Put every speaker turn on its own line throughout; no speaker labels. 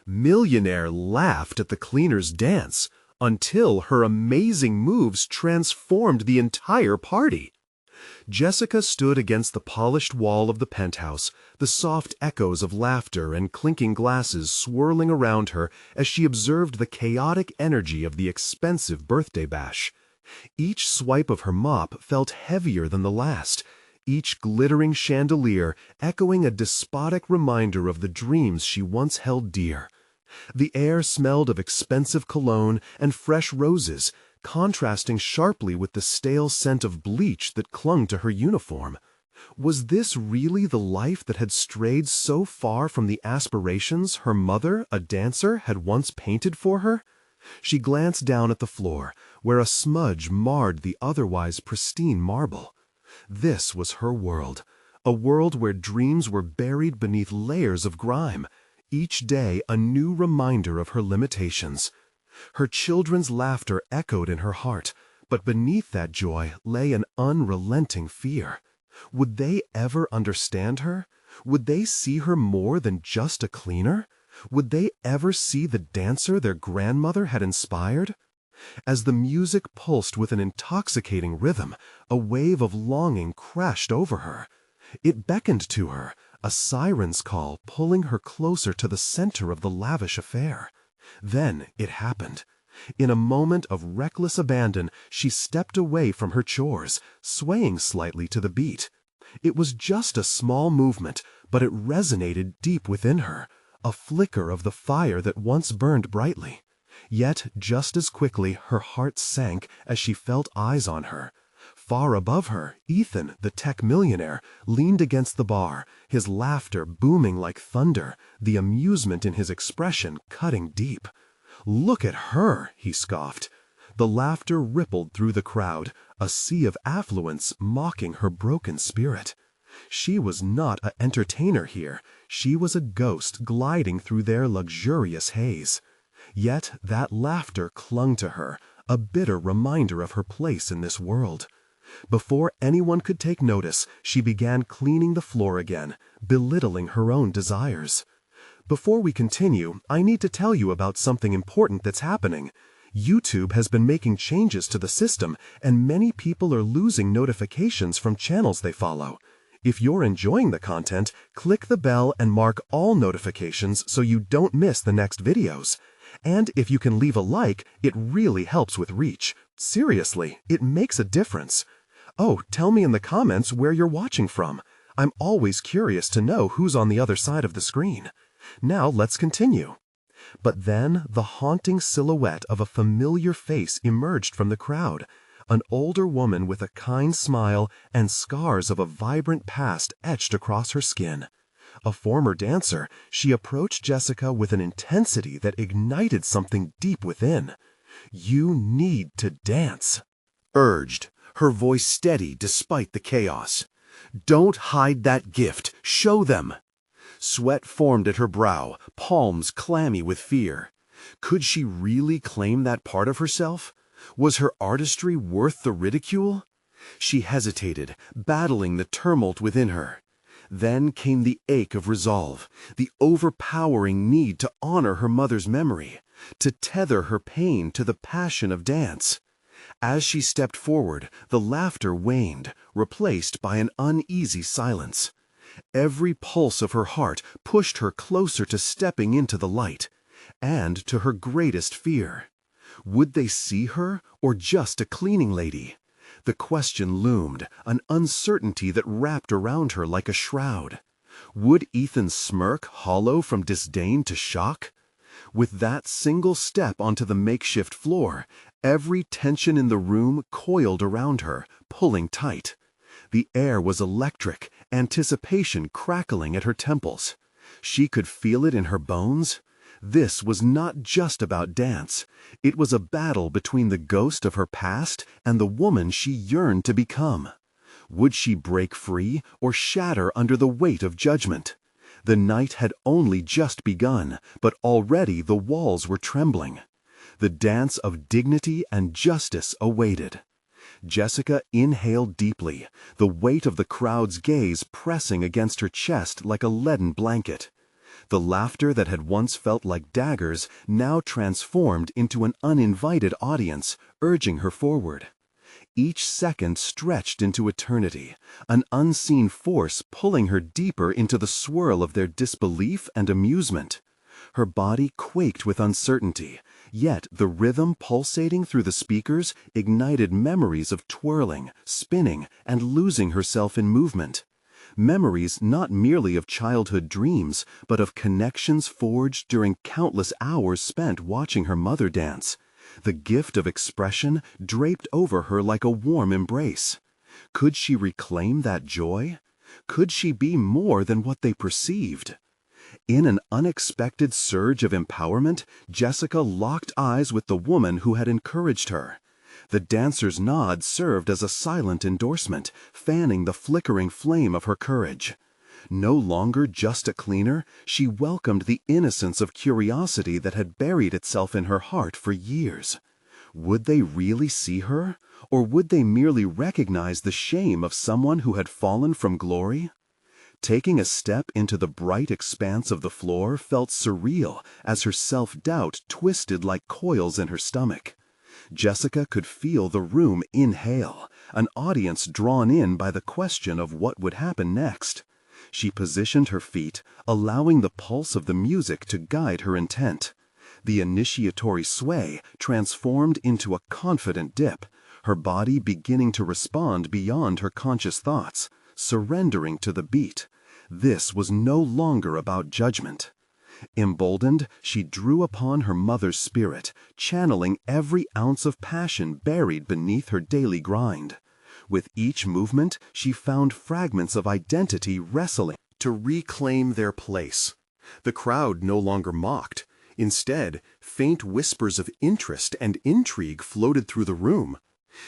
Millionaire laughed at the cleaner's dance until her amazing moves transformed the entire party. Jessica stood against the polished wall of the penthouse, the soft echoes of laughter and clinking glasses swirling around her as she observed the chaotic energy of the expensive birthday bash. Each swipe of her mop felt heavier than the last, each glittering chandelier echoing a despotic reminder of the dreams she once held dear. The air smelled of expensive cologne and fresh roses, contrasting sharply with the stale scent of bleach that clung to her uniform. Was this really the life that had strayed so far from the aspirations her mother, a dancer, had once painted for her? She glanced down at the floor, where a smudge marred the otherwise pristine marble. This was her world, a world where dreams were buried beneath layers of grime, each day a new reminder of her limitations. Her children's laughter echoed in her heart, but beneath that joy lay an unrelenting fear. Would they ever understand her? Would they see her more than just a cleaner? Would they ever see the dancer their grandmother had inspired? As the music pulsed with an intoxicating rhythm, a wave of longing crashed over her. It beckoned to her, a siren's call pulling her closer to the center of the lavish affair. Then it happened. In a moment of reckless abandon, she stepped away from her chores, swaying slightly to the beat. It was just a small movement, but it resonated deep within her, a flicker of the fire that once burned brightly. Yet just as quickly her heart sank as she felt eyes on her. Far above her, Ethan, the tech millionaire, leaned against the bar, his laughter booming like thunder, the amusement in his expression cutting deep. "Look at her," he scoffed. The laughter rippled through the crowd, a sea of affluence mocking her broken spirit. She was not an entertainer here. She was a ghost gliding through their luxurious haze. Yet that laughter clung to her, a bitter reminder of her place in this world. Before anyone could take notice, she began cleaning the floor again, belittling her own desires. Before we continue, I need to tell you about something important that's happening. YouTube has been making changes to the system, and many people are losing notifications from channels they follow. If you're enjoying the content, click the bell and mark all notifications so you don't miss the next videos. And if you can leave a like, it really helps with reach. Seriously, it makes a difference. Oh, tell me in the comments where you're watching from. I'm always curious to know who's on the other side of the screen. Now let's continue. But then the haunting silhouette of a familiar face emerged from the crowd. An older woman with a kind smile and scars of a vibrant past etched across her skin. A former dancer, she approached Jessica with an intensity that ignited something deep within. "You need to dance," urged, her voice steady despite the chaos. "Don't hide that gift. Show them." Sweat formed at her brow, palms clammy with fear. Could she really claim that part of herself? Was her artistry worth the ridicule? She hesitated, battling the tumult within her. Then came the ache of resolve, the overpowering need to honor her mother's memory, to tether her pain to the passion of dance. As she stepped forward, the laughter waned, replaced by an uneasy silence. Every pulse of her heart pushed her closer to stepping into the light, and to her greatest fear. Would they see her, or just a cleaning lady? The question loomed, an uncertainty that wrapped around her like a shroud. Would Ethan's smirk hollow from disdain to shock? With that single step onto the makeshift floor, every tension in the room coiled around her, pulling tight. The air was electric, anticipation crackling at her temples. She could feel it in her bones. This was not just about dance. It was a battle between the ghost of her past and the woman she yearned to become. Would she break free or shatter under the weight of judgment? The night had only just begun, but already the walls were trembling. The dance of dignity and justice awaited. Jessica inhaled deeply, the weight of the crowd's gaze pressing against her chest like a leaden blanket. The laughter that had once felt like daggers now transformed into an uninvited audience, urging her forward. Each second stretched into eternity, an unseen force pulling her deeper into the swirl of their disbelief and amusement. Her body quaked with uncertainty, yet the rhythm pulsating through the speakers ignited memories of twirling, spinning, and losing herself in movement. Memories not merely of childhood dreams, but of connections forged during countless hours spent watching her mother dance. The gift of expression draped over her like a warm embrace. Could she reclaim that joy? Could she be more than what they perceived? In an unexpected surge of empowerment, Jessica locked eyes with the woman who had encouraged her. The dancer's nod served as a silent endorsement, fanning the flickering flame of her courage. No longer just a cleaner, she welcomed the innocence of curiosity that had buried itself in her heart for years. Would they really see her, or would they merely recognize the shame of someone who had fallen from glory? Taking a step into the bright expanse of the floor felt surreal as her self-doubt twisted like coils in her stomach. Jessica could feel the room inhale, an audience drawn in by the question of what would happen next. She positioned her feet, allowing the pulse of the music to guide her intent. The initiatory sway transformed into a confident dip, her body beginning to respond beyond her conscious thoughts, surrendering to the beat. This was no longer about judgment. Emboldened, she drew upon her mother's spirit, channeling every ounce of passion buried beneath her daily grind. With each movement, she found fragments of identity wrestling to reclaim their place. The crowd no longer mocked. Instead, faint whispers of interest and intrigue floated through the room.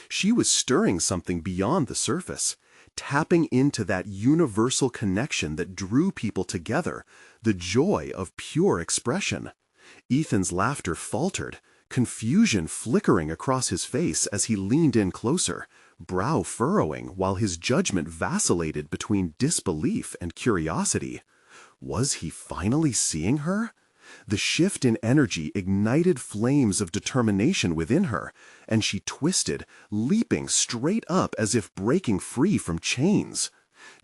She was stirring something beyond the surface, tapping into that universal connection that drew people together, the joy of pure expression. Ethan's laughter faltered, confusion flickering across his face as he leaned in closer, brow furrowing while his judgment vacillated between disbelief and curiosity. Was he finally seeing her? The shift in energy ignited flames of determination within her, and she twisted, leaping straight up as if breaking free from chains.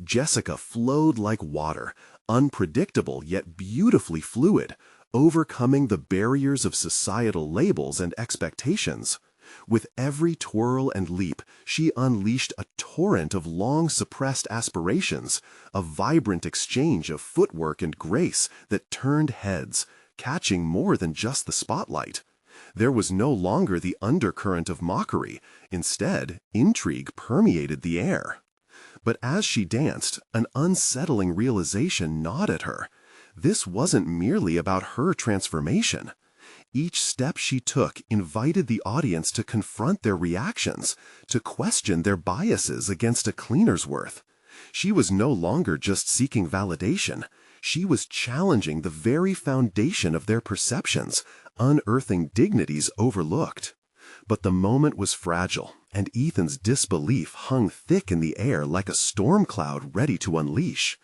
Jessica flowed like water, unpredictable yet beautifully fluid, overcoming the barriers of societal labels and expectations. With every twirl and leap, she unleashed a torrent of long-suppressed aspirations, a vibrant exchange of footwork and grace that turned heads, catching more than just the spotlight. There was no longer the undercurrent of mockery. Instead, intrigue permeated the air. But as she danced, an unsettling realization gnawed at her. This wasn't merely about her transformation. Each step she took invited the audience to confront their reactions, to question their biases against a cleaner's worth. She was no longer just seeking validation. She was challenging the very foundation of their perceptions, unearthing dignities overlooked. But the moment was fragile, and Ethan's disbelief hung thick in the air like a storm cloud ready to unleash.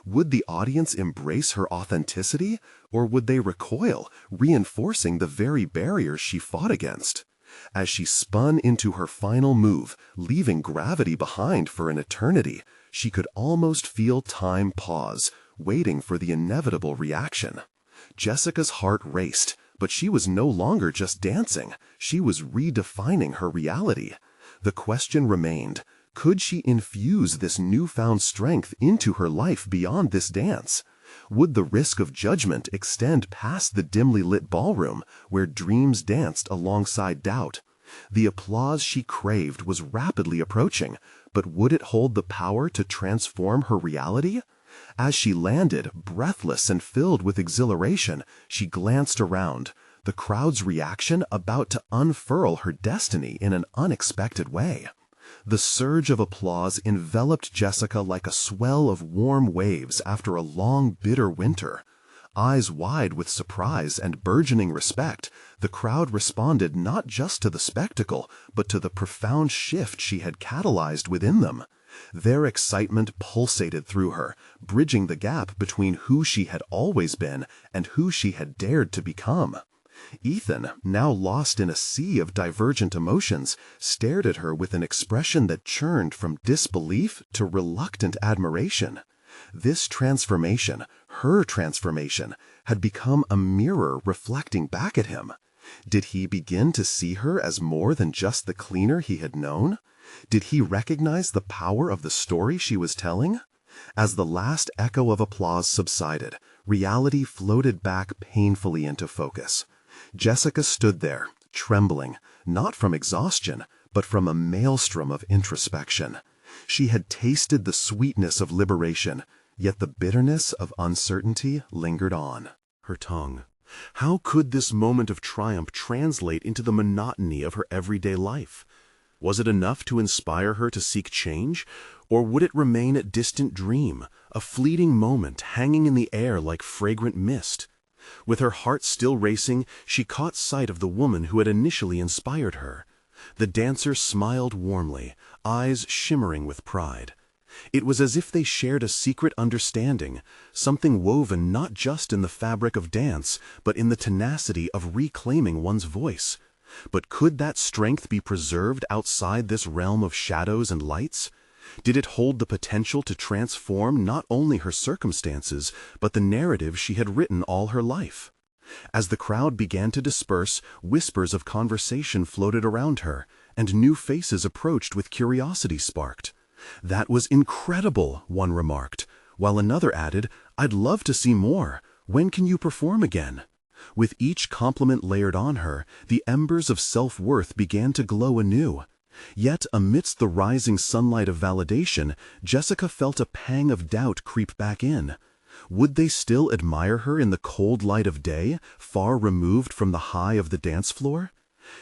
Would the audience embrace her authenticity, or would they recoil, reinforcing the very barriers she fought against? As she spun into her final move, leaving gravity behind for an eternity, she could almost feel time pause, waiting for the inevitable reaction. Jessica's heart raced, but she was no longer just dancing. She was redefining her reality. The question remained, could she infuse this newfound strength into her life beyond this dance? Would the risk of judgment extend past the dimly lit ballroom, where dreams danced alongside doubt? The applause she craved was rapidly approaching, but would it hold the power to transform her reality? As she landed, breathless and filled with exhilaration, she glanced around, the crowd's reaction about to unfurl her destiny in an unexpected way. The surge of applause enveloped Jessica like a swell of warm waves after a long, bitter winter. Eyes wide with surprise and burgeoning respect, the crowd responded not just to the spectacle, but to the profound shift she had catalyzed within them. Their excitement pulsated through her, bridging the gap between who she had always been and who she had dared to become. Ethan, now lost in a sea of divergent emotions, stared at her with an expression that churned from disbelief to reluctant admiration. This transformation, her transformation, had become a mirror reflecting back at him. Did he begin to see her as more than just the cleaner he had known? Did he recognize the power of the story she was telling? As the last echo of applause subsided, reality floated back painfully into focus. Jessica stood there, trembling, not from exhaustion, but from a maelstrom of introspection. She had tasted the sweetness of liberation, yet the bitterness of uncertainty lingered on her tongue. How could this moment of triumph translate into the monotony of her everyday life? Was it enough to inspire her to seek change, or would it remain a distant dream, a fleeting moment hanging in the air like fragrant mist? With her heart still racing, she caught sight of the woman who had initially inspired her. The dancer smiled warmly, eyes shimmering with pride. It was as if they shared a secret understanding, something woven not just in the fabric of dance, but in the tenacity of reclaiming one's voice. But could that strength be preserved outside this realm of shadows and lights? Did it hold the potential to transform not only her circumstances, but the narrative she had written all her life? As the crowd began to disperse, whispers of conversation floated around her, and new faces approached with curiosity sparked. "That was incredible," one remarked, while another added, "I'd love to see more. When can you perform again?" With each compliment layered on her, the embers of self-worth began to glow anew. Yet, amidst the rising sunlight of validation, Jessica felt a pang of doubt creep back in. Would they still admire her in the cold light of day, far removed from the high of the dance floor?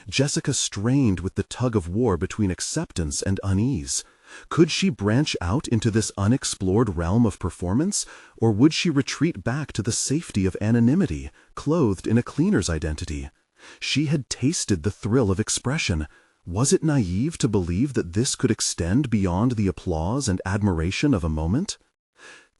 Jessica strained with the tug-of-war between acceptance and unease. Could she branch out into this unexplored realm of performance, or would she retreat back to the safety of anonymity, clothed in a cleaner's identity? She had tasted the thrill of expression. Was it naive to believe that this could extend beyond the applause and admiration of a moment?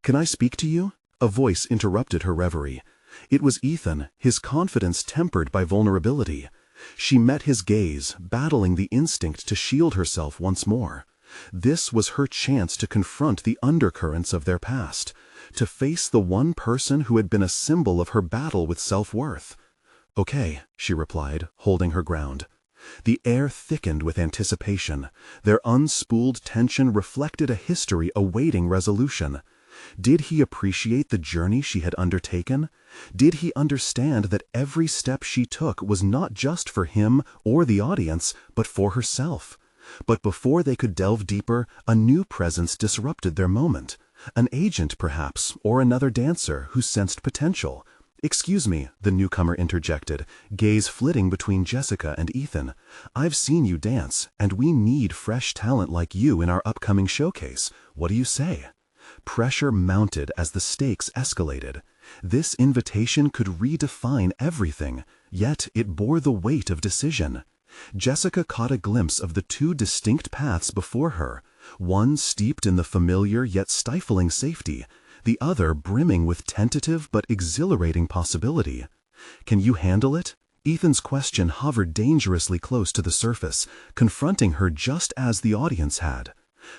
"Can I speak to you?" A voice interrupted her reverie. It was Ethan, his confidence tempered by vulnerability. She met his gaze, battling the instinct to shield herself once more. This was her chance to confront the undercurrents of their past, to face the one person who had been a symbol of her battle with self-worth. "Okay," she replied, holding her ground. The air thickened with anticipation. Their unspooled tension reflected a history awaiting resolution. Did he appreciate the journey she had undertaken? Did he understand that every step she took was not just for him or the audience, but for herself? But before they could delve deeper, a new presence disrupted their moment. An agent, perhaps, or another dancer who sensed potential. "Excuse me," the newcomer interjected, gaze flitting between Jessica and Ethan. "I've seen you dance, and we need fresh talent like you in our upcoming showcase. What do you say?" Pressure mounted as the stakes escalated. This invitation could redefine everything, yet it bore the weight of decision. Jessica caught a glimpse of the two distinct paths before her, one steeped in the familiar yet stifling safety, the other brimming with tentative but exhilarating possibility. "Can you handle it?" Ethan's question hovered dangerously close to the surface, confronting her just as the audience had.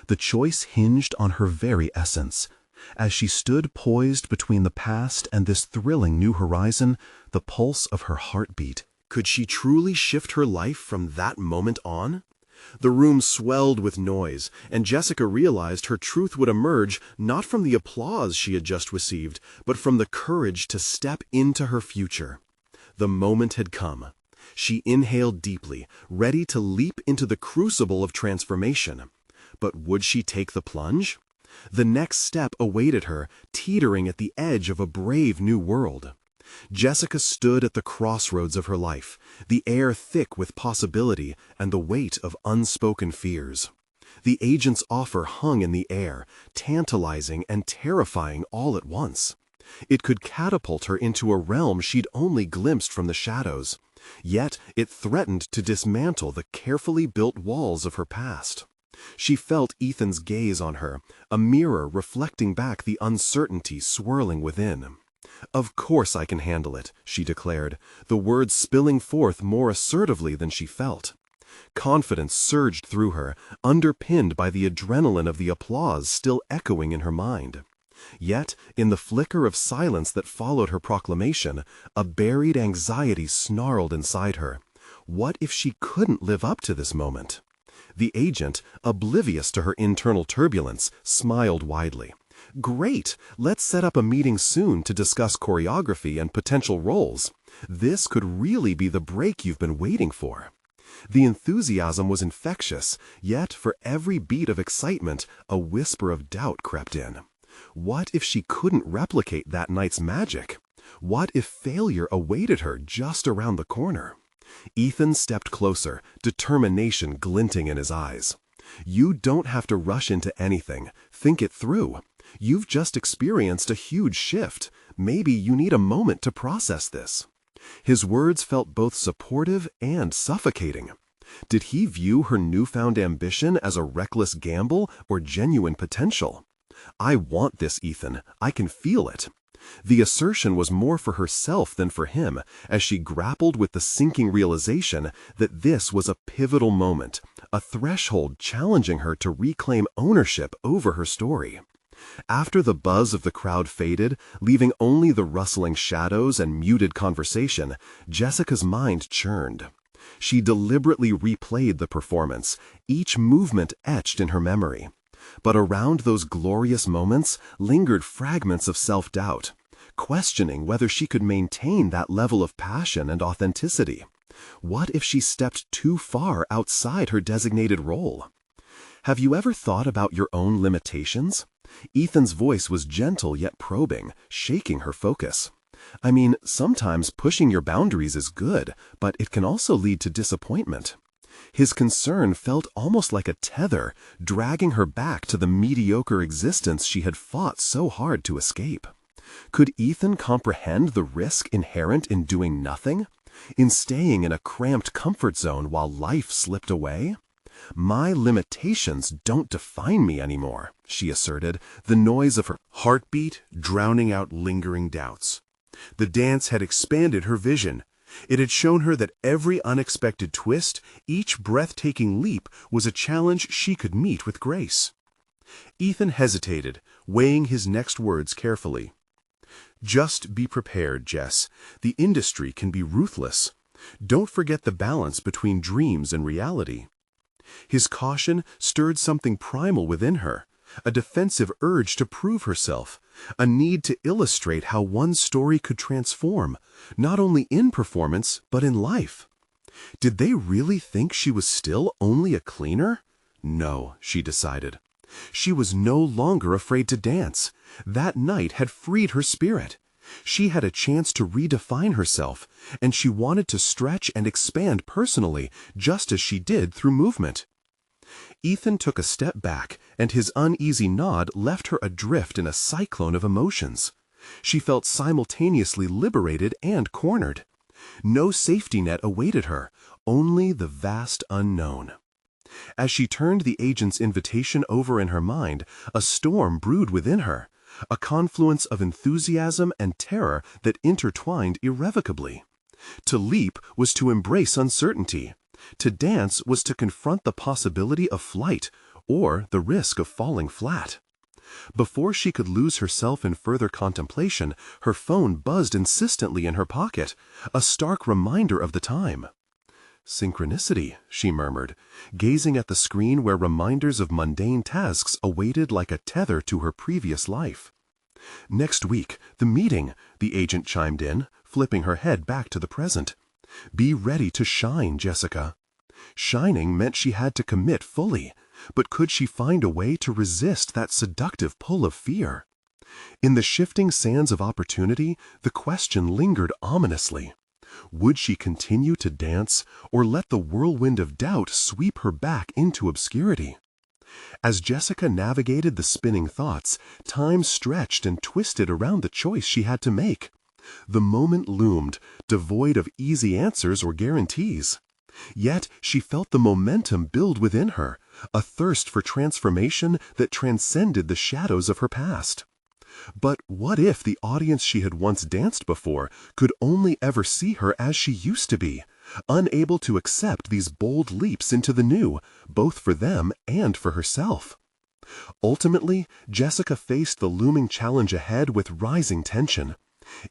The choice hinged on her very essence. As she stood poised between the past and this thrilling new horizon, the pulse of her heart beat. Could she truly shift her life from that moment on? The room swelled with noise, and Jessica realized her truth would emerge not from the applause she had just received, but from the courage to step into her future. The moment had come. She inhaled deeply, ready to leap into the crucible of transformation. But would she take the plunge? The next step awaited her, teetering at the edge of a brave new world. Jessica stood at the crossroads of her life, the air thick with possibility and the weight of unspoken fears. The agent's offer hung in the air, tantalizing and terrifying all at once. It could catapult her into a realm she'd only glimpsed from the shadows. Yet it threatened to dismantle the carefully built walls of her past. She felt Ethan's gaze on her, a mirror reflecting back the uncertainty swirling within. "Of course I can handle it," she declared, the words spilling forth more assertively than she felt. Confidence surged through her, underpinned by the adrenaline of the applause still echoing in her mind. Yet, in the flicker of silence that followed her proclamation, a buried anxiety snarled inside her. What if she couldn't live up to this moment? The agent, oblivious to her internal turbulence, smiled widely. "Great! Let's set up a meeting soon to discuss choreography and potential roles. This could really be the break you've been waiting for." The enthusiasm was infectious, yet for every beat of excitement, a whisper of doubt crept in. What if she couldn't replicate that night's magic? What if failure awaited her just around the corner? Ethan stepped closer, determination glinting in his eyes. "You don't have to rush into anything. Think it through. You've just experienced a huge shift. Maybe you need a moment to process this." His words felt both supportive and suffocating. Did he view her newfound ambition as a reckless gamble or genuine potential? "I want this, Ethan. I can feel it." The assertion was more for herself than for him, as she grappled with the sinking realization that this was a pivotal moment, a threshold challenging her to reclaim ownership over her story. After the buzz of the crowd faded, leaving only the rustling shadows and muted conversation, Jessica's mind churned. She deliberately replayed the performance, each movement etched in her memory. But around those glorious moments lingered fragments of self-doubt, questioning whether she could maintain that level of passion and authenticity. What if she stepped too far outside her designated role? "Have you ever thought about your own limitations?" Ethan's voice was gentle yet probing, shaking her focus. "I mean, sometimes pushing your boundaries is good, but it can also lead to disappointment." His concern felt almost like a tether, dragging her back to the mediocre existence she had fought so hard to escape. Could Ethan comprehend the risk inherent in doing nothing? In staying in a cramped comfort zone while life slipped away? "My limitations don't define me anymore," she asserted, the noise of her heartbeat drowning out lingering doubts. The dance had expanded her vision. It had shown her that every unexpected twist, each breathtaking leap, was a challenge she could meet with grace. Ethan hesitated, weighing his next words carefully. "Just be prepared, Jess. The industry can be ruthless. Don't forget the balance between dreams and reality." His caution stirred something primal within her, a defensive urge to prove herself, a need to illustrate how one's story could transform, not only in performance, but in life. Did they really think she was still only a cleaner? No, she decided. She was no longer afraid to dance. That night had freed her spirit. She had a chance to redefine herself, and she wanted to stretch and expand personally, just as she did through movement. Ethan took a step back, and his uneasy nod left her adrift in a cyclone of emotions. She felt simultaneously liberated and cornered. No safety net awaited her, only the vast unknown. As she turned the agent's invitation over in her mind, a storm brewed within her, a confluence of enthusiasm and terror that intertwined irrevocably. To leap was to embrace uncertainty. To dance was to confront the possibility of flight, or the risk of falling flat. Before she could lose herself in further contemplation, her phone buzzed insistently in her pocket, a stark reminder of the time. "Synchronicity," she murmured, gazing at the screen where reminders of mundane tasks awaited like a tether to her previous life. "Next week, the meeting," the agent chimed in, flipping her head back to the present. "Be ready to shine, Jessica." Shining meant she had to commit fully, but could she find a way to resist that seductive pull of fear? In the shifting sands of opportunity, the question lingered ominously. Would she continue to dance, or let the whirlwind of doubt sweep her back into obscurity? As Jessica navigated the spinning thoughts, time stretched and twisted around the choice she had to make. The moment loomed, devoid of easy answers or guarantees. Yet she felt the momentum build within her, a thirst for transformation that transcended the shadows of her past. But what if the audience she had once danced before could only ever see her as she used to be, unable to accept these bold leaps into the new, both for them and for herself? Ultimately, Jessica faced the looming challenge ahead with rising tension.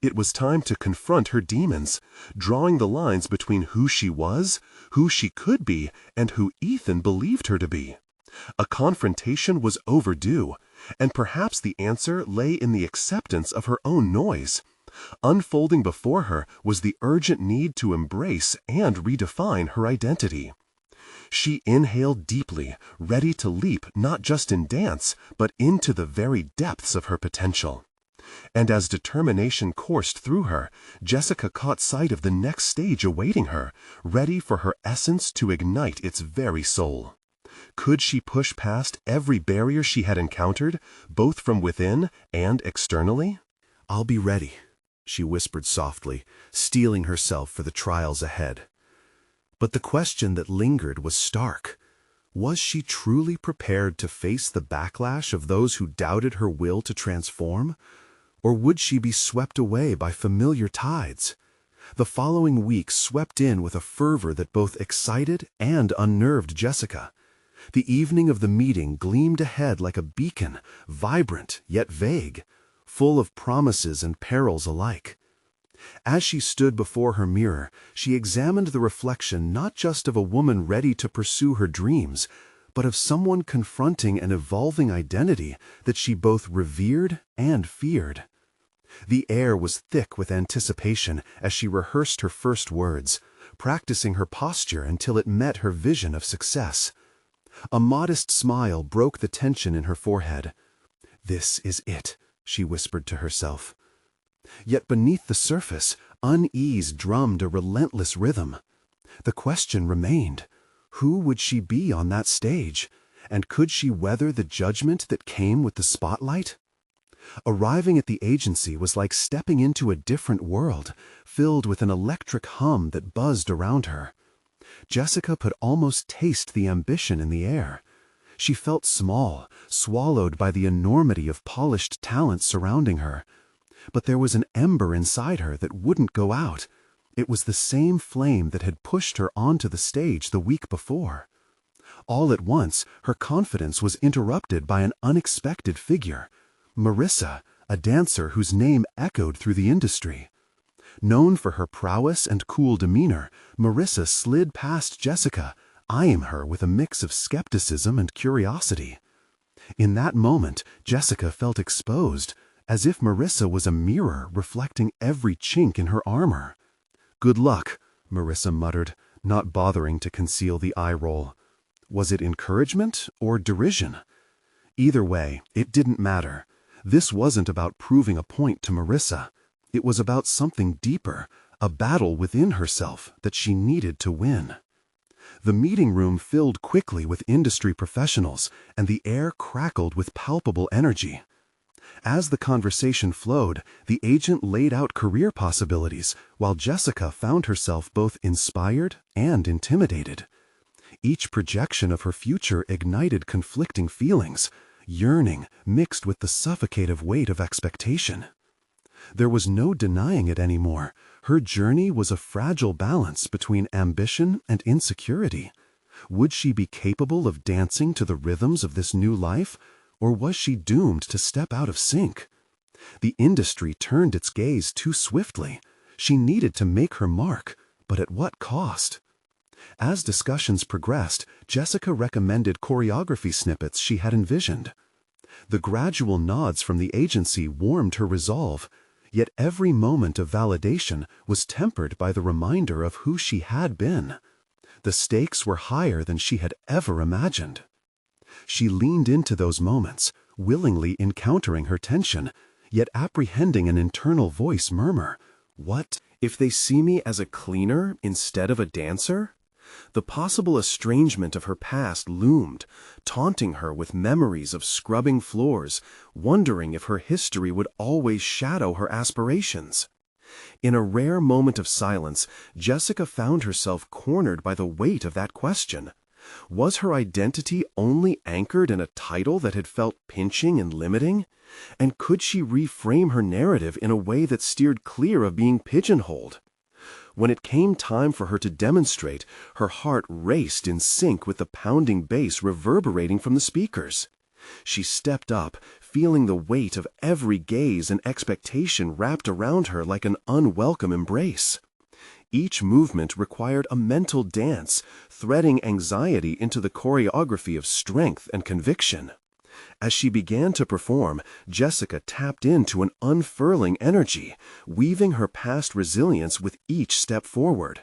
It was time to confront her demons, drawing the lines between who she was, who she could be, and who Ethan believed her to be. A confrontation was overdue, and perhaps the answer lay in the acceptance of her own noise. Unfolding before her was the urgent need to embrace and redefine her identity. She inhaled deeply, ready to leap not just in dance, but into the very depths of her potential. And as determination coursed through her, Jessica caught sight of the next stage awaiting her, ready for her essence to ignite its very soul. Could she push past every barrier she had encountered, both from within and externally? "I'll be ready," she whispered softly, steeling herself for the trials ahead. But the question that lingered was stark. Was she truly prepared to face the backlash of those who doubted her will to transform? Or would she be swept away by familiar tides? The following week swept in with a fervor that both excited and unnerved Jessica. The evening of the meeting gleamed ahead like a beacon, vibrant yet vague, full of promises and perils alike. As she stood before her mirror, she examined the reflection not just of a woman ready to pursue her dreams, but of someone confronting an evolving identity that she both revered and feared. The air was thick with anticipation as she rehearsed her first words, practicing her posture until it met her vision of success. A modest smile broke the tension in her forehead. "This is it," she whispered to herself. Yet beneath the surface, unease drummed a relentless rhythm. The question remained, who would she be on that stage, and could she weather the judgment that came with the spotlight? Arriving at the agency was like stepping into a different world, filled with an electric hum that buzzed around her. Jessica could almost taste the ambition in the air. She felt small, swallowed by the enormity of polished talent surrounding her. But there was an ember inside her that wouldn't go out. It was the same flame that had pushed her onto the stage the week before. All at once, her confidence was interrupted by an unexpected figure. Marissa, a dancer whose name echoed through the industry. Known for her prowess and cool demeanor, Marissa slid past Jessica, eyeing her with a mix of skepticism and curiosity. In that moment, Jessica felt exposed, as if Marissa was a mirror reflecting every chink in her armor. "Good luck," Marissa muttered, not bothering to conceal the eye roll. Was it encouragement or derision? Either way, it didn't matter. This wasn't about proving a point to Marissa. It was about something deeper, a battle within herself that she needed to win. The meeting room filled quickly with industry professionals, and the air crackled with palpable energy. As the conversation flowed, the agent laid out career possibilities, while Jessica found herself both inspired and intimidated. Each projection of her future ignited conflicting feelings, yearning mixed with the suffocating weight of expectation. There was no denying it anymore. Her journey was a fragile balance between ambition and insecurity. Would she be capable of dancing to the rhythms of this new life? Or was she doomed to step out of sync? The industry turned its gaze too swiftly. She needed to make her mark, but at what cost? As discussions progressed, Jessica recommended choreography snippets she had envisioned. The gradual nods from the agency warmed her resolve, yet every moment of validation was tempered by the reminder of who she had been. The stakes were higher than she had ever imagined. She leaned into those moments, willingly encountering her tension, yet apprehending an internal voice murmur, "What if they see me as a cleaner instead of a dancer?" The possible estrangement of her past loomed, taunting her with memories of scrubbing floors, wondering if her history would always shadow her aspirations. In a rare moment of silence, Jessica found herself cornered by the weight of that question. Was her identity only anchored in a title that had felt pinching and limiting? And could she reframe her narrative in a way that steered clear of being pigeonholed? When it came time for her to demonstrate, her heart raced in sync with the pounding bass reverberating from the speakers. She stepped up, feeling the weight of every gaze and expectation wrapped around her like an unwelcome embrace. Each movement required a mental dance, threading anxiety into the choreography of strength and conviction. As she began to perform, Jessica tapped into an unfurling energy, weaving her past resilience with each step forward.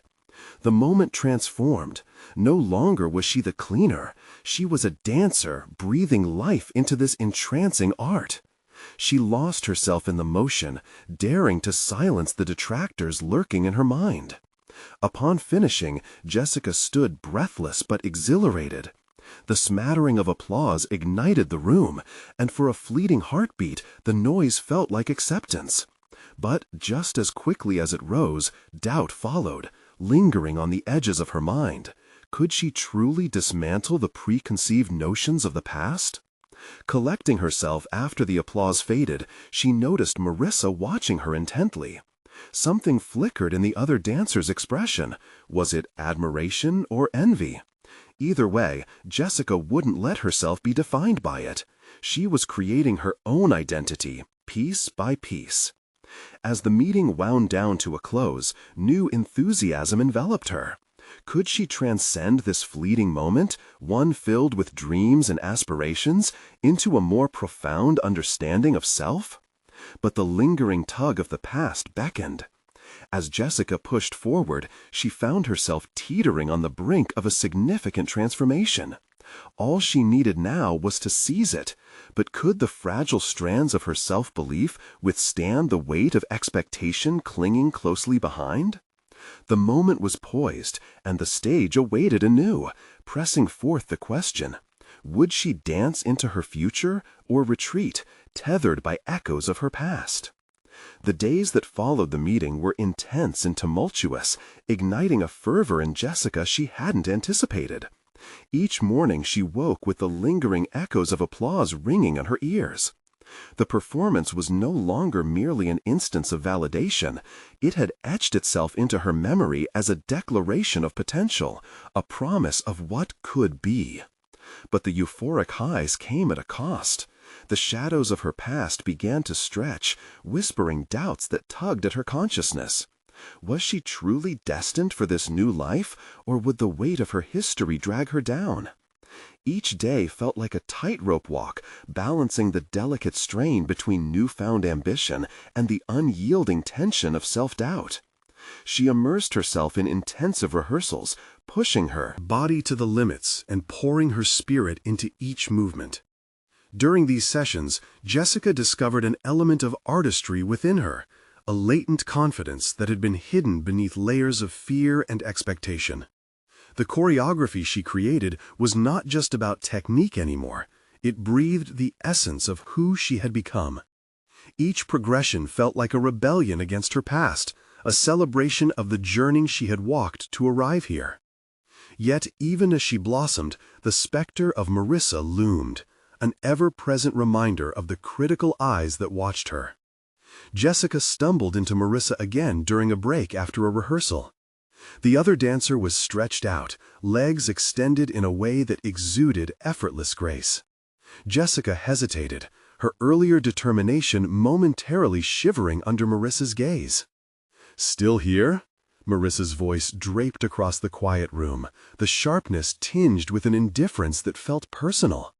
The moment transformed. No longer was she the cleaner. She was a dancer, breathing life into this entrancing art. She lost herself in the motion, daring to silence the detractors lurking in her mind. Upon finishing, Jessica stood breathless but exhilarated. The smattering of applause ignited the room, and for a fleeting heartbeat, the noise felt like acceptance. But just as quickly as it rose, doubt followed, lingering on the edges of her mind. Could she truly dismantle the preconceived notions of the past? Collecting herself after the applause faded, she noticed Marissa watching her intently. Something flickered in the other dancer's expression. Was it admiration or envy? Either way, Jessica wouldn't let herself be defined by it. She was creating her own identity, piece by piece. As the meeting wound down to a close, new enthusiasm enveloped her. Could she transcend this fleeting moment, one filled with dreams and aspirations, into a more profound understanding of self? But the lingering tug of the past beckoned. As Jessica pushed forward, she found herself teetering on the brink of a significant transformation. All she needed now was to seize it, but could the fragile strands of her self-belief withstand the weight of expectation clinging closely behind? The moment was poised, and the stage awaited anew, pressing forth the question: would she dance into her future or retreat, tethered by echoes of her past? The days that followed the meeting were intense and tumultuous, igniting a fervor in Jessica she hadn't anticipated. Each morning she woke with the lingering echoes of applause ringing in her ears. The performance was no longer merely an instance of validation. It had etched itself into her memory as a declaration of potential, a promise of what could be. But the euphoric highs came at a cost. The shadows of her past began to stretch, whispering doubts that tugged at her consciousness. Was she truly destined for this new life, or would the weight of her history drag her down? Each day felt like a tightrope walk, balancing the delicate strain between newfound ambition and the unyielding tension of self-doubt. She immersed herself in intensive rehearsals, pushing her body to the limits and pouring her spirit into each movement. During these sessions, Jessica discovered an element of artistry within her, a latent confidence that had been hidden beneath layers of fear and expectation. The choreography she created was not just about technique anymore. It breathed the essence of who she had become. Each progression felt like a rebellion against her past, a celebration of the journey she had walked to arrive here. Yet, even as she blossomed, the specter of Marissa loomed, an ever-present reminder of the critical eyes that watched her. Jessica stumbled into Marissa again during a break after a rehearsal. The other dancer was stretched out, legs extended in a way that exuded effortless grace. Jessica hesitated, her earlier determination momentarily shivering under Marissa's gaze. "Still here?" Marissa's voice draped across the quiet room, the sharpness tinged with an indifference that felt personal.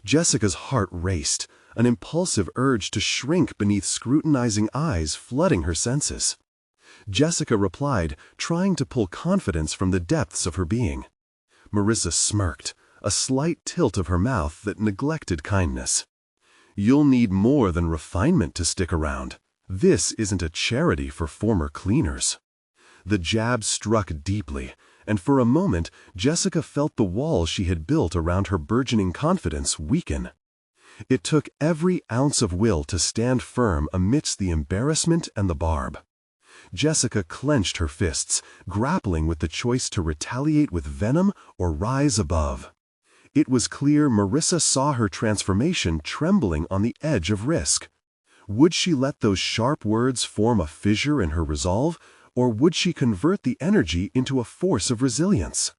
Jessica's heart raced, an impulsive urge to shrink beneath scrutinizing eyes flooding her senses. Jessica replied, trying to pull confidence from the depths of her being. Marissa smirked, a slight tilt of her mouth that neglected kindness. "You'll need more than refinement to stick around. This isn't a charity for former cleaners." The jab struck deeply, and for a moment Jessica felt the wall she had built around her burgeoning confidence weaken. It took every ounce of will to stand firm amidst the embarrassment and the barb. Jessica clenched her fists, grappling with the choice to retaliate with venom or rise above. It was clear Marissa saw her transformation trembling on the edge of risk. Would she let those sharp words form a fissure in her resolve, or would she convert the energy into a force of resilience?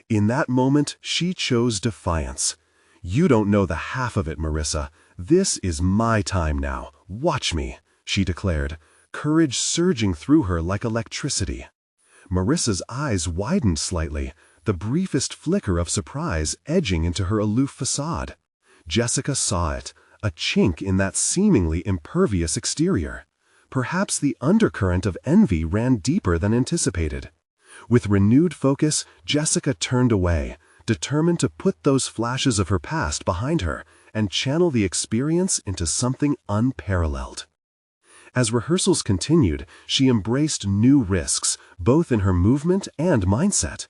In that moment, she chose defiance. "You don't know the half of it, Marissa. This is my time now. Watch me," she declared, courage surging through her like electricity. Marissa's eyes widened slightly, the briefest flicker of surprise edging into her aloof facade. Jessica saw it, a chink in that seemingly impervious exterior. Perhaps the undercurrent of envy ran deeper than anticipated. With renewed focus, Jessica turned away, determined to put those flashes of her past behind her and channel the experience into something unparalleled. As rehearsals continued, she embraced new risks, both in her movement and mindset.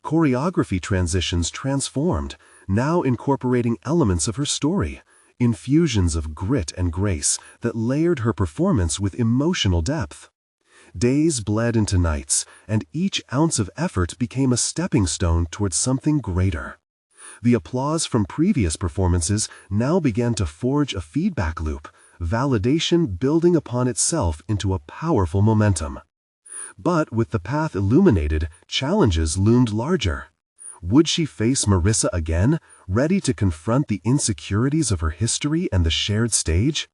Choreography transitions transformed, now incorporating elements of her story, infusions of grit and grace that layered her performance with emotional depth. Days bled into nights, and each ounce of effort became a stepping stone towards something greater. The applause from previous performances now began to forge a feedback loop, validation building upon itself into a powerful momentum. But with the path illuminated, challenges loomed larger. Would she face Marissa again, ready to confront the insecurities of her history and the shared stage?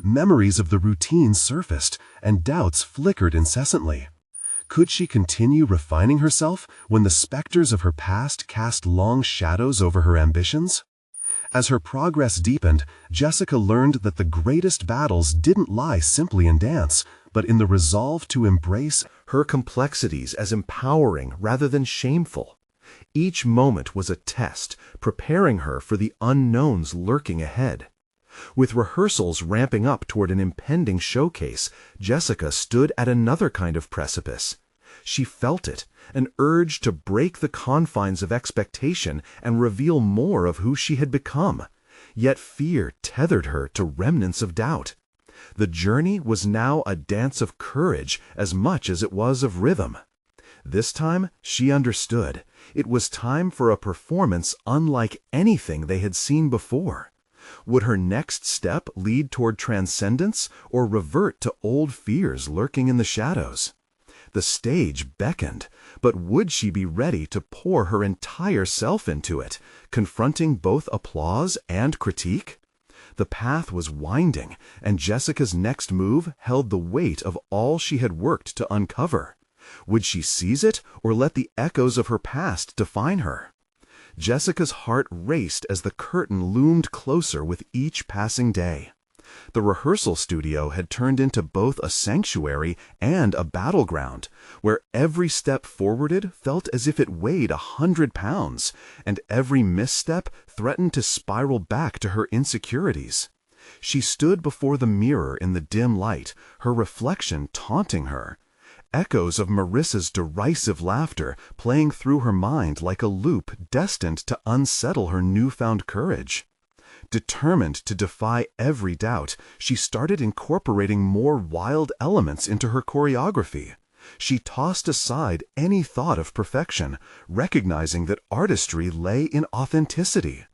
Memories of the routine surfaced, and doubts flickered incessantly. Could she continue refining herself when the specters of her past cast long shadows over her ambitions? As her progress deepened, Jessica learned that the greatest battles didn't lie simply in dance, but in the resolve to embrace her complexities as empowering rather than shameful. Each moment was a test, preparing her for the unknowns lurking ahead. With rehearsals ramping up toward an impending showcase, Jessica stood at another kind of precipice. She felt it, an urge to break the confines of expectation and reveal more of who she had become. Yet fear tethered her to remnants of doubt. The journey was now a dance of courage as much as it was of rhythm. This time, she understood. It was time for a performance unlike anything they had seen before. Would her next step lead toward transcendence or revert to old fears lurking in the shadows? The stage beckoned, but would she be ready to pour her entire self into it, confronting both applause and critique? The path was winding, and Jessica's next move held the weight of all she had worked to uncover. Would she seize it or let the echoes of her past define her? Jessica's heart raced as the curtain loomed closer with each passing day. The rehearsal studio had turned into both a sanctuary and a battleground, where every step forwarded felt as if it weighed 100 pounds, and every misstep threatened to spiral back to her insecurities. She stood before the mirror in the dim light, her reflection taunting her. Echoes of Marissa's derisive laughter playing through her mind like a loop destined to unsettle her newfound courage. Determined to defy every doubt, she started incorporating more wild elements into her choreography. She tossed aside any thought of perfection, recognizing that artistry lay in authenticity.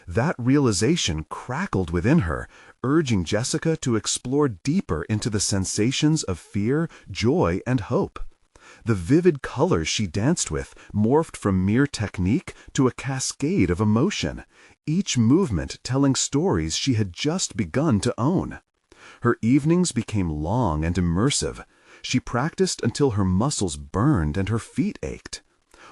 That realization crackled within her, urging Jessica to explore deeper into the sensations of fear, joy, and hope. The vivid colors she danced with morphed from mere technique to a cascade of emotion, each movement telling stories she had just begun to own. Her evenings became long and immersive. She practiced until her muscles burned and her feet ached.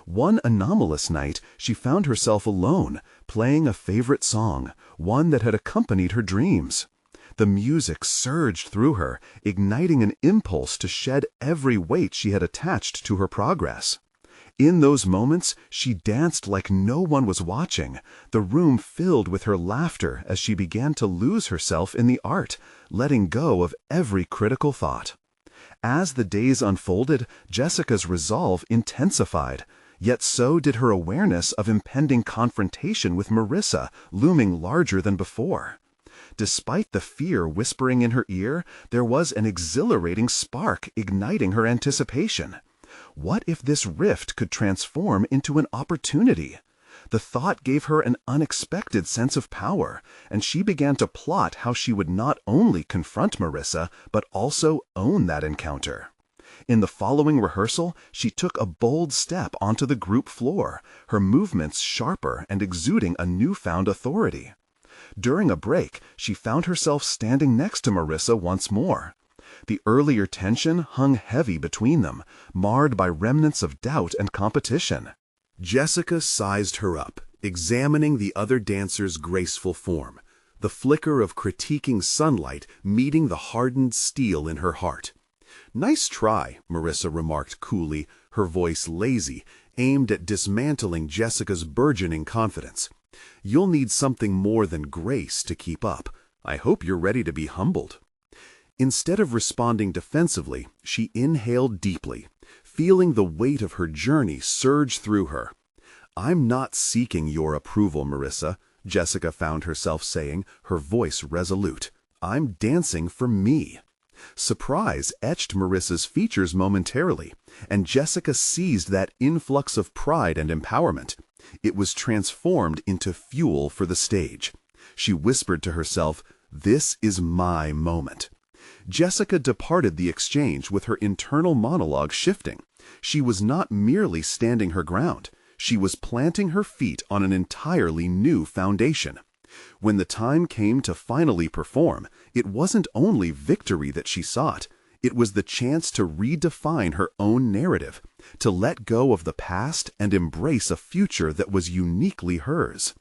One anomalous night, she found herself alone, playing a favorite song, one that had accompanied her dreams. The music surged through her, igniting an impulse to shed every weight she had attached to her progress. In those moments, she danced like no one was watching, the room filled with her laughter as she began to lose herself in the art, letting go of every critical thought. As the days unfolded, Jessica's resolve intensified, yet so did her awareness of impending confrontation with Marissa, looming larger than before. Despite the fear whispering in her ear, there was an exhilarating spark igniting her anticipation. What if this rift could transform into an opportunity? The thought gave her an unexpected sense of power, and she began to plot how she would not only confront Marissa, but also own that encounter. In the following rehearsal, she took a bold step onto the group floor, her movements sharper and exuding a newfound authority. During a break, she found herself standing next to Marissa once more. The earlier tension hung heavy between them, marred by remnants of doubt and competition. Jessica sized her up, examining the other dancer's graceful form, the flicker of critiquing sunlight meeting the hardened steel in her heart. "Nice try," Marissa remarked coolly, her voice lazy, aimed at dismantling Jessica's burgeoning confidence. "You'll need something more than grace to keep up. I hope you're ready to be humbled." Instead of responding defensively, she inhaled deeply, feeling the weight of her journey surge through her. "I'm not seeking your approval, Marissa," Jessica found herself saying, her voice resolute. "I'm dancing for me." Surprise etched Marissa's features momentarily, and Jessica seized that influx of pride and empowerment. It was transformed into fuel for the stage. She whispered to herself, "This is my moment." Jessica departed the exchange with her internal monologue shifting. She was not merely standing her ground. She was planting her feet on an entirely new foundation. When the time came to finally perform, it wasn't only victory that she sought. It was the chance to redefine her own narrative, to let go of the past and embrace a future that was uniquely hers.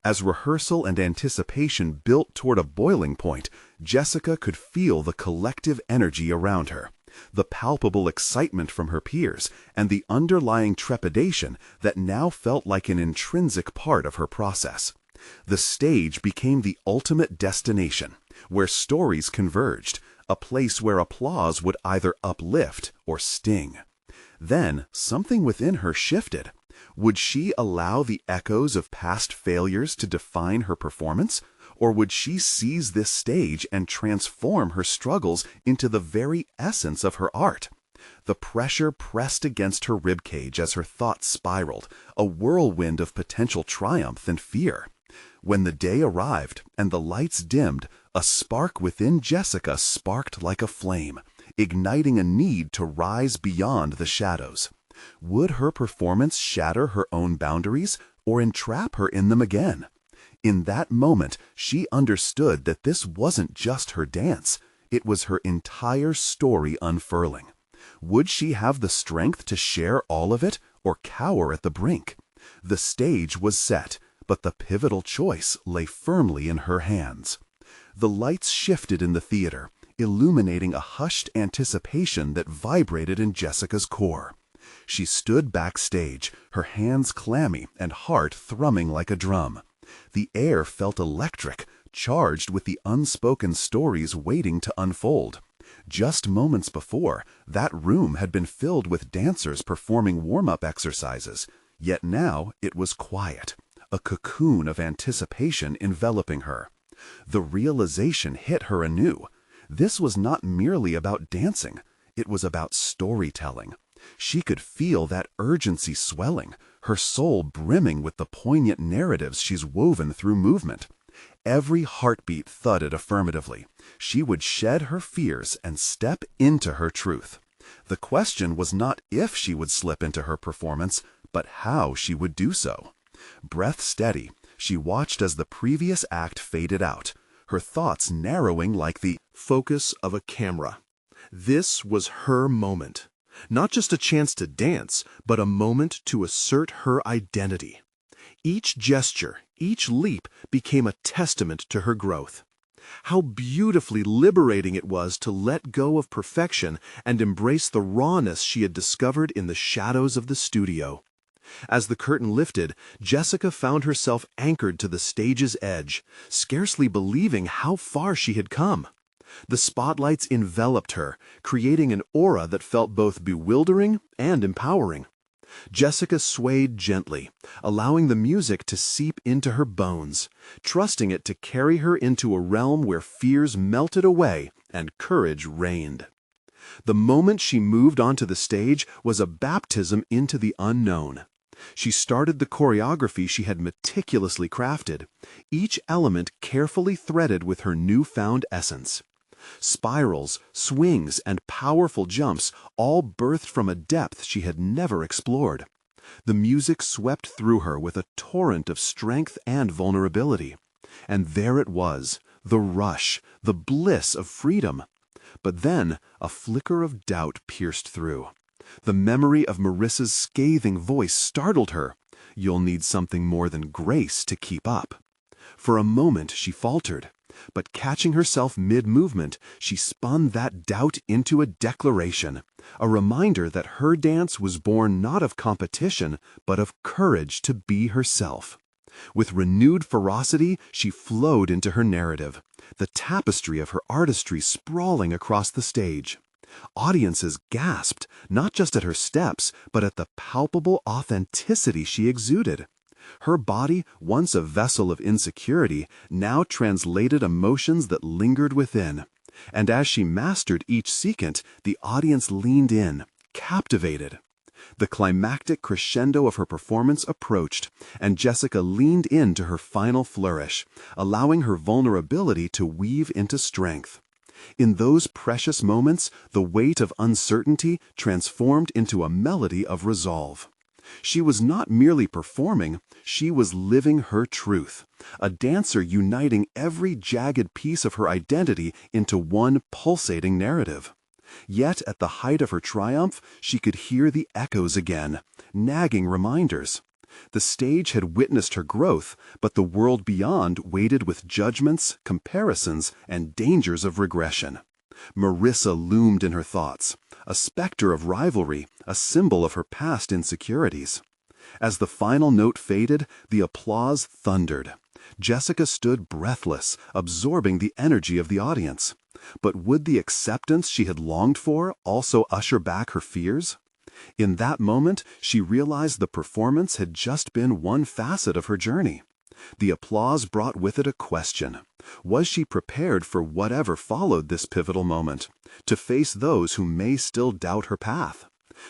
As rehearsal and anticipation built toward a boiling point, Jessica could feel the collective energy around her, the palpable excitement from her peers, and the underlying trepidation that now felt like an intrinsic part of her process. The stage became the ultimate destination, where stories converged, a place where applause would either uplift or sting. Then something within her shifted. Would she allow the echoes of past failures to define her performance, or would she seize this stage and transform her struggles into the very essence of her art? The pressure pressed against her ribcage as her thoughts spiraled, a whirlwind of potential triumph and fear. When the day arrived and the lights dimmed, a spark within Jessica sparked like a flame, igniting a need to rise beyond the shadows. Would her performance shatter her own boundaries or entrap her in them again? In that moment, she understood that this wasn't just her dance. It was her entire story unfurling. Would she have the strength to share all of it or cower at the brink? The stage was set, but the pivotal choice lay firmly in her hands. The lights shifted in the theater, illuminating a hushed anticipation that vibrated in Jessica's core. She stood backstage, her hands clammy and heart thrumming like a drum. The air felt electric, charged with the unspoken stories waiting to unfold. Just moments before, that room had been filled with dancers performing warm-up exercises, yet now it was quiet, a cocoon of anticipation enveloping her. The realization hit her anew. This was not merely about dancing, it was about storytelling. She could feel that urgency swelling, her soul brimming with the poignant narratives she's woven through movement. Every heartbeat thudded affirmatively. She would shed her fears and step into her truth. The question was not if she would slip into her performance, but how she would do so. Breath steady, she watched as the previous act faded out, her thoughts narrowing like the focus of a camera. This was her moment. Not just a chance to dance, but a moment to assert her identity. Each gesture, each leap became a testament to her growth. How beautifully liberating it was to let go of perfection and embrace the rawness she had discovered in the shadows of the studio. As the curtain lifted, Jessica found herself anchored to the stage's edge, scarcely believing how far she had come. The spotlights enveloped her, creating an aura that felt both bewildering and empowering. Jessica swayed gently, allowing the music to seep into her bones, trusting it to carry her into a realm where fears melted away and courage reigned. The moment she moved onto the stage was a baptism into the unknown. She started the choreography she had meticulously crafted, each element carefully threaded with her newfound essence. Spirals, swings, and powerful jumps all birthed from a depth she had never explored. The music swept through her with a torrent of strength and vulnerability. And there it was, the rush, the bliss of freedom. But then a flicker of doubt pierced through. The memory of Marissa's scathing voice startled her. "You'll need something more than grace to keep up." For a moment she faltered, but catching herself mid-movement, she spun that doubt into a declaration, a reminder that her dance was born not of competition, but of courage to be herself. With renewed ferocity, she flowed into her narrative, the tapestry of her artistry sprawling across the stage. Audiences gasped, not just at her steps, but at the palpable authenticity she exuded. Her body, once a vessel of insecurity, now translated emotions that lingered within. And as she mastered each secant, the audience leaned in, captivated. The climactic crescendo of her performance approached, and Jessica leaned into her final flourish, allowing her vulnerability to weave into strength. In those precious moments, the weight of uncertainty transformed into a melody of resolve. She was not merely performing, she was living her truth, a dancer uniting every jagged piece of her identity into one pulsating narrative. Yet at the height of her triumph, she could hear the echoes again, nagging reminders. The stage had witnessed her growth, but the world beyond waited with judgments, comparisons, and dangers of regression. Marissa loomed in her thoughts, a specter of rivalry, a symbol of her past insecurities. As the final note faded, the applause thundered. Jessica stood breathless, absorbing the energy of the audience. But would the acceptance she had longed for also usher back her fears? In that moment, she realized the performance had just been one facet of her journey. The applause brought with it a question. Was she prepared for whatever followed this pivotal moment, to face those who may still doubt her path?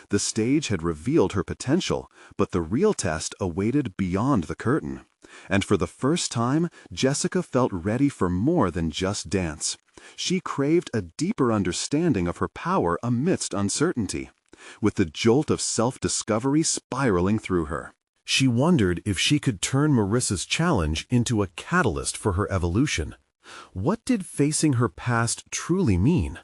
The stage had revealed her potential, but the real test awaited beyond the curtain. And for the first time, Jessica felt ready for more than just dance. She craved a deeper understanding of her power amidst uncertainty, with the jolt of self-discovery spiraling through her. She wondered if she could turn Marissa's challenge into a catalyst for her evolution. What did facing her past truly mean?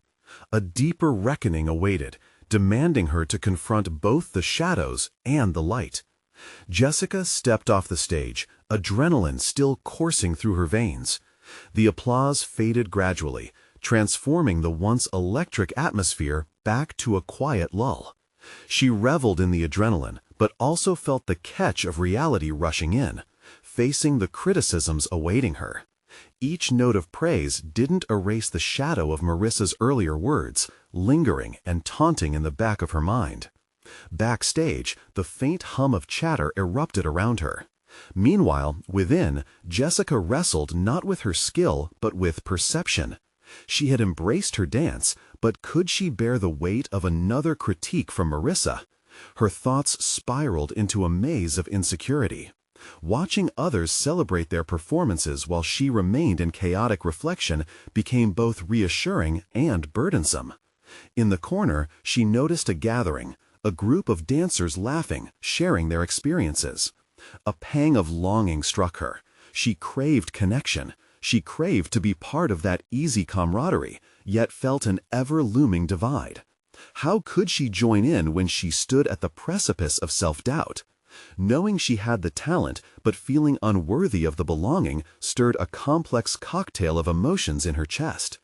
A deeper reckoning awaited, demanding her to confront both the shadows and the light. Jessica stepped off the stage, adrenaline still coursing through her veins. The applause faded gradually, transforming the once electric atmosphere back to a quiet lull. She reveled in the adrenaline, but also felt the catch of reality rushing in, facing the criticisms awaiting her. Each note of praise didn't erase the shadow of Marissa's earlier words, lingering and taunting in the back of her mind. Backstage, the faint hum of chatter erupted around her. Meanwhile, within, Jessica wrestled not with her skill, but with perception. She had embraced her dance, but could she bear the weight of another critique from Marissa? Her thoughts spiraled into a maze of insecurity. Watching others celebrate their performances while she remained in chaotic reflection became both reassuring and burdensome. In the corner, she noticed a gathering, a group of dancers laughing, sharing their experiences. A pang of longing struck her. She craved connection. She craved to be part of that easy camaraderie, yet felt an ever-looming divide. How could she join in when she stood at the precipice of self-doubt? Knowing she had the talent, but feeling unworthy of the belonging, stirred a complex cocktail of emotions in her chest.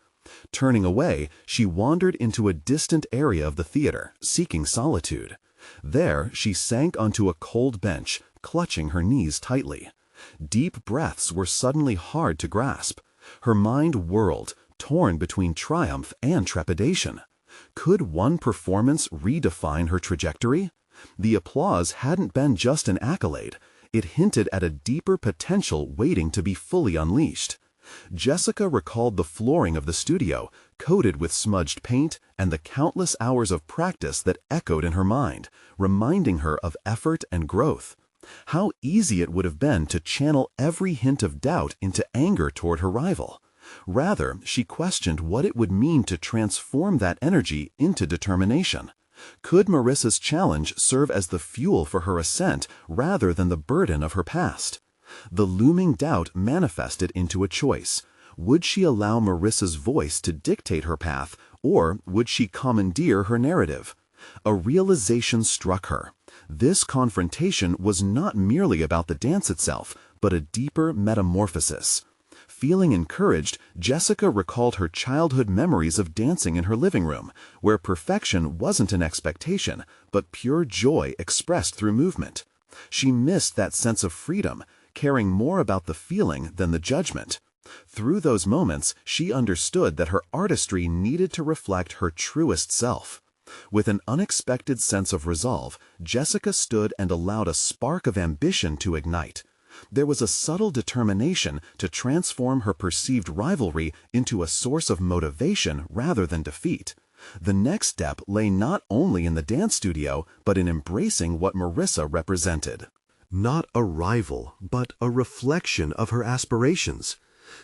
Turning away, she wandered into a distant area of the theater, seeking solitude. There, she sank onto a cold bench, clutching her knees tightly. Deep breaths were suddenly hard to grasp. Her mind whirled, torn between triumph and trepidation. Could one performance redefine her trajectory? The applause hadn't been just an accolade. It hinted at a deeper potential waiting to be fully unleashed. Jessica recalled the flooring of the studio, coated with smudged paint, and the countless hours of practice that echoed in her mind, reminding her of effort and growth. How easy it would have been to channel every hint of doubt into anger toward her rival. Rather, she questioned what it would mean to transform that energy into determination. Could Marissa's challenge serve as the fuel for her ascent rather than the burden of her past? The looming doubt manifested into a choice. Would she allow Marissa's voice to dictate her path, or would she commandeer her narrative? A realization struck her. This confrontation was not merely about the dance itself, but a deeper metamorphosis. Feeling encouraged, Jessica recalled her childhood memories of dancing in her living room, where perfection wasn't an expectation, but pure joy expressed through movement. She missed that sense of freedom, caring more about the feeling than the judgment. Through those moments, she understood that her artistry needed to reflect her truest self. With an unexpected sense of resolve, Jessica stood and allowed a spark of ambition to ignite. There was a subtle determination to transform her perceived rivalry into a source of motivation rather than defeat. The next step lay not only in the dance studio, but in embracing what Marissa represented. Not a rival, but a reflection of her aspirations.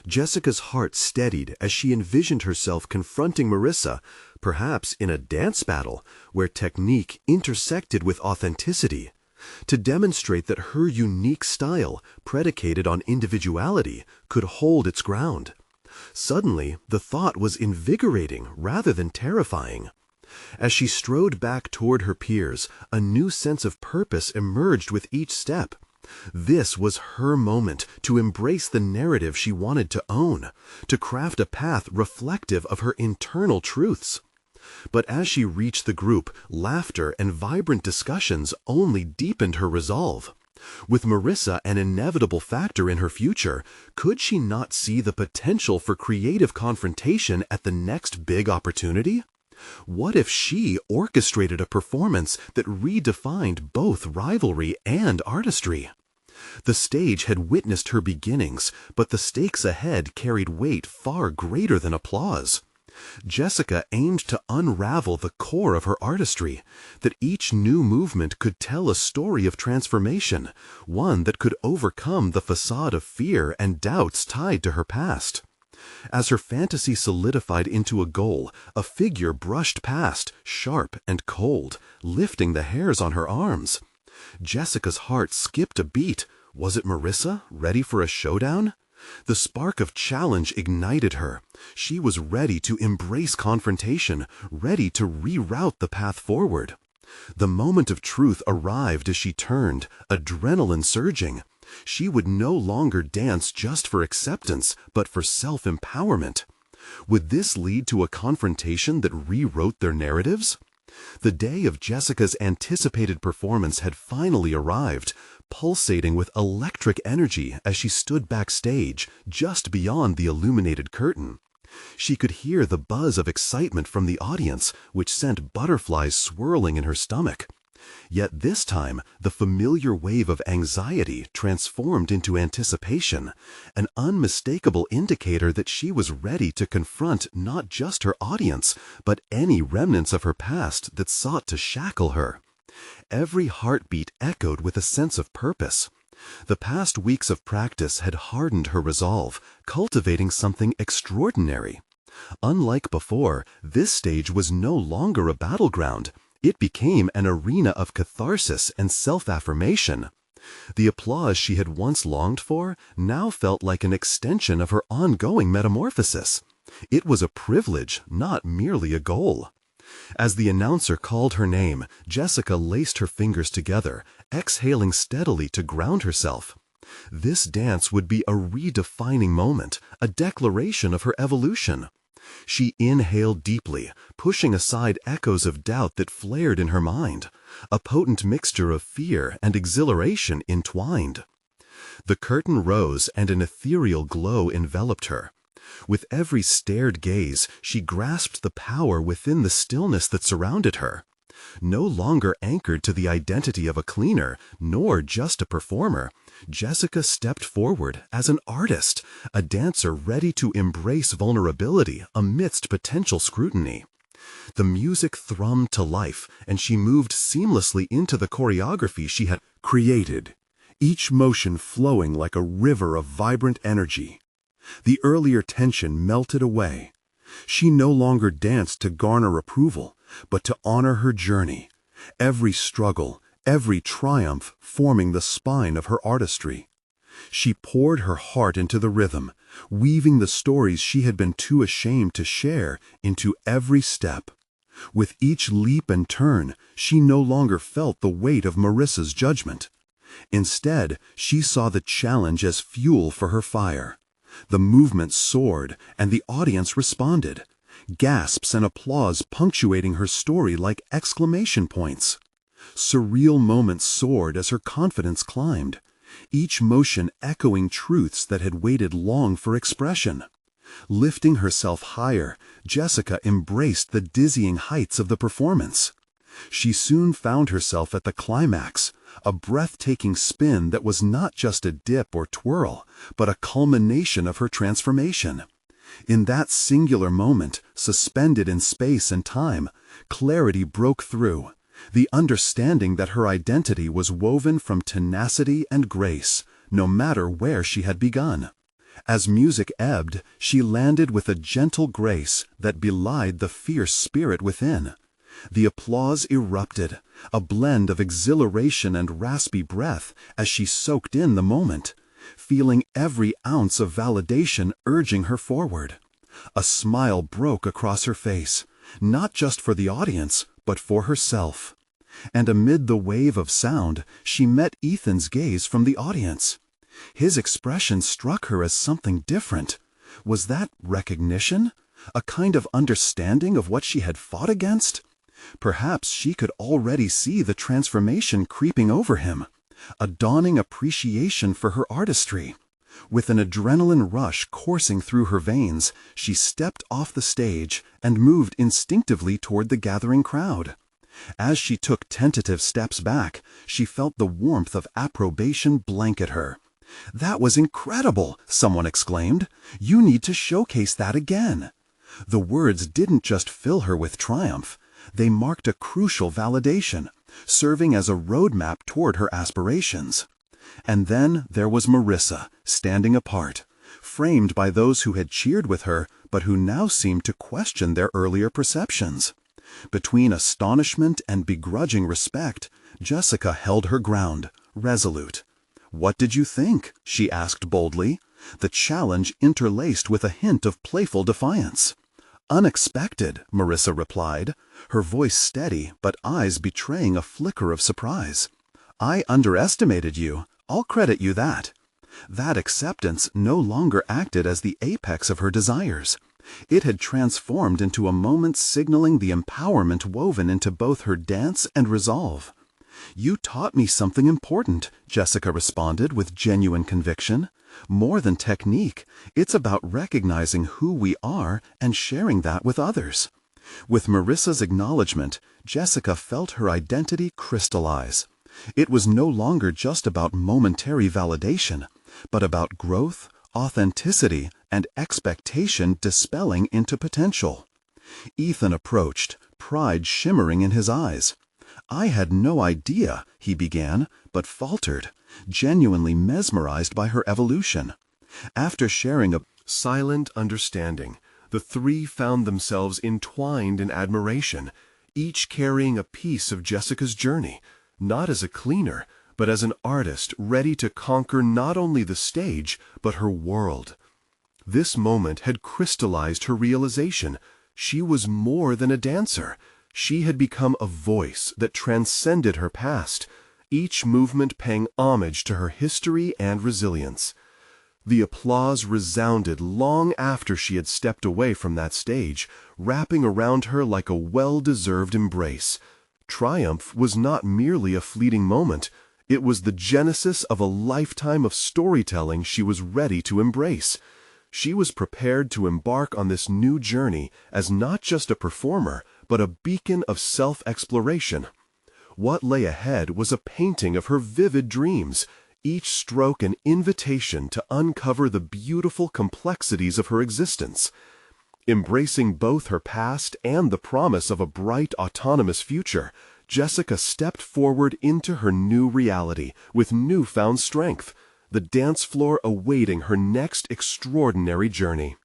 Jessica's heart steadied as she envisioned herself confronting Marissa, perhaps in a dance battle where technique intersected with authenticity, to demonstrate that her unique style, predicated on individuality, could hold its ground. Suddenly, the thought was invigorating rather than terrifying. As she strode back toward her peers, a new sense of purpose emerged with each step. This was her moment to embrace the narrative she wanted to own, to craft a path reflective of her internal truths. But as she reached the group, laughter and vibrant discussions only deepened her resolve. With Marissa an inevitable factor in her future, could she not see the potential for creative confrontation at the next big opportunity? What if she orchestrated a performance that redefined both rivalry and artistry? The stage had witnessed her beginnings, but the stakes ahead carried weight far greater than applause. Jessica aimed to unravel the core of her artistry, that each new movement could tell a story of transformation, one that could overcome the facade of fear and doubts tied to her past. As her fantasy solidified into a goal, a figure brushed past, sharp and cold, lifting the hairs on her arms. Jessica's heart skipped a beat. Was it Marissa, ready for a showdown? The spark of challenge ignited her. She was ready to embrace confrontation, ready to reroute the path forward. The moment of truth arrived as she turned, adrenaline surging. She would no longer dance just for acceptance, but for self-empowerment. Would this lead to a confrontation that rewrote their narratives? The day of Jessica's anticipated performance had finally arrived, pulsating with electric energy as she stood backstage, just beyond the illuminated curtain. She could hear the buzz of excitement from the audience, which sent butterflies swirling in her stomach. Yet this time, the familiar wave of anxiety transformed into anticipation, an unmistakable indicator that she was ready to confront not just her audience, but any remnants of her past that sought to shackle her. Every heartbeat echoed with a sense of purpose. The past weeks of practice had hardened her resolve, cultivating something extraordinary. Unlike before, this stage was no longer a battleground. It became an arena of catharsis and self-affirmation. The applause she had once longed for now felt like an extension of her ongoing metamorphosis. It was a privilege, not merely a goal. As the announcer called her name, Jessica laced her fingers together, exhaling steadily to ground herself. This dance would be a redefining moment, a declaration of her evolution. She inhaled deeply, pushing aside echoes of doubt that flared in her mind, a potent mixture of fear and exhilaration entwined. The curtain rose and an ethereal glow enveloped her. With every stared gaze, she grasped the power within the stillness that surrounded her. No longer anchored to the identity of a cleaner, nor just a performer, Jessica stepped forward as an artist, a dancer ready to embrace vulnerability amidst potential scrutiny. The music thrummed to life, and she moved seamlessly into the choreography she had created, each motion flowing like a river of vibrant energy. The earlier tension melted away. She no longer danced to garner approval, but to honor her journey, every struggle, every triumph forming the spine of her artistry. She poured her heart into the rhythm, weaving the stories she had been too ashamed to share into every step. With each leap and turn, she no longer felt the weight of Marissa's judgment. Instead, she saw the challenge as fuel for her fire. The movement soared, and the audience responded, gasps and applause punctuating her story like exclamation points. Surreal moments soared as her confidence climbed, each motion echoing truths that had waited long for expression. Lifting herself higher, Jessica embraced the dizzying heights of the performance. She soon found herself at the climax, a breathtaking spin that was not just a dip or twirl, but a culmination of her transformation. In that singular moment, suspended in space and time, clarity broke through, the understanding that her identity was woven from tenacity and grace, no matter where she had begun. As music ebbed, she landed with a gentle grace that belied the fierce spirit within. The applause erupted, a blend of exhilaration and raspy breath as she soaked in the moment, feeling every ounce of validation urging her forward. A smile broke across her face, not just for the audience, but for herself. And amid the wave of sound, she met Ethan's gaze from the audience. His expression struck her as something different. Was that recognition? A kind of understanding of what she had fought against? Perhaps she could already see the transformation creeping over him, a dawning appreciation for her artistry. With an adrenaline rush coursing through her veins, she stepped off the stage and moved instinctively toward the gathering crowd. As she took tentative steps back, she felt the warmth of approbation blanket her. "That was incredible!" someone exclaimed. "You need to showcase that again." The words didn't just fill her with triumph. They marked a crucial validation, serving as a roadmap toward her aspirations. And then there was Marissa, standing apart, framed by those who had cheered with her, but who now seemed to question their earlier perceptions. Between astonishment and begrudging respect, Jessica held her ground, resolute. "What did you think?" she asked boldly, the challenge interlaced with a hint of playful defiance. "Unexpected," Marissa replied, her voice steady but eyes betraying a flicker of surprise. "I underestimated you. I'll credit you that." That acceptance no longer acted as the apex of her desires. It had transformed into a moment signaling the empowerment woven into both her dance and resolve. "You taught me something important," Jessica responded with genuine conviction. "More than technique, it's about recognizing who we are and sharing that with others." With Marissa's acknowledgement, Jessica felt her identity crystallize. It was no longer just about momentary validation, but about growth, authenticity, and expectation dispelling into potential. Ethan approached, pride shimmering in his eyes. "I had no idea," he began, but faltered, genuinely mesmerized by her evolution. After sharing a silent understanding, the three found themselves entwined in admiration, each carrying a piece of Jessica's journey, not as a cleaner, but as an artist ready to conquer not only the stage, but her world. This moment had crystallized her realization. She was more than a dancer. She had become a voice that transcended her past, each movement paying homage to her history and resilience. The applause resounded long after she had stepped away from that stage, wrapping around her like a well-deserved embrace. Triumph was not merely a fleeting moment. It was the genesis of a lifetime of storytelling she was ready to embrace. She was prepared to embark on this new journey as not just a performer, but a beacon of self-exploration. What lay ahead was a painting of her vivid dreams, each stroke an invitation to uncover the beautiful complexities of her existence. Embracing both her past and the promise of a bright, autonomous future, Jessica stepped forward into her new reality with newfound strength, the dance floor awaiting her next extraordinary journey.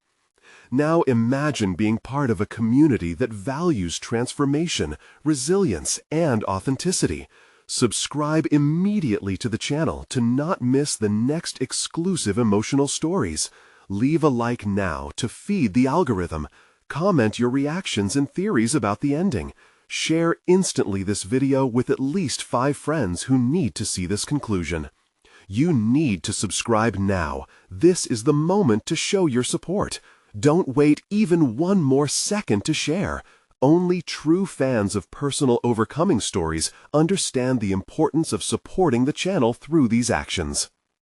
Now imagine being part of a community that values transformation, resilience, and authenticity. Subscribe immediately to the channel to not miss the next exclusive emotional stories. Leave a like now to feed the algorithm. Comment your reactions and theories about the ending. Share instantly this video with at least 5 friends who need to see this conclusion. You need to subscribe now. This is the moment to show your support. Don't wait even one more second to share. Only true fans of personal overcoming stories understand the importance of supporting the channel through these actions.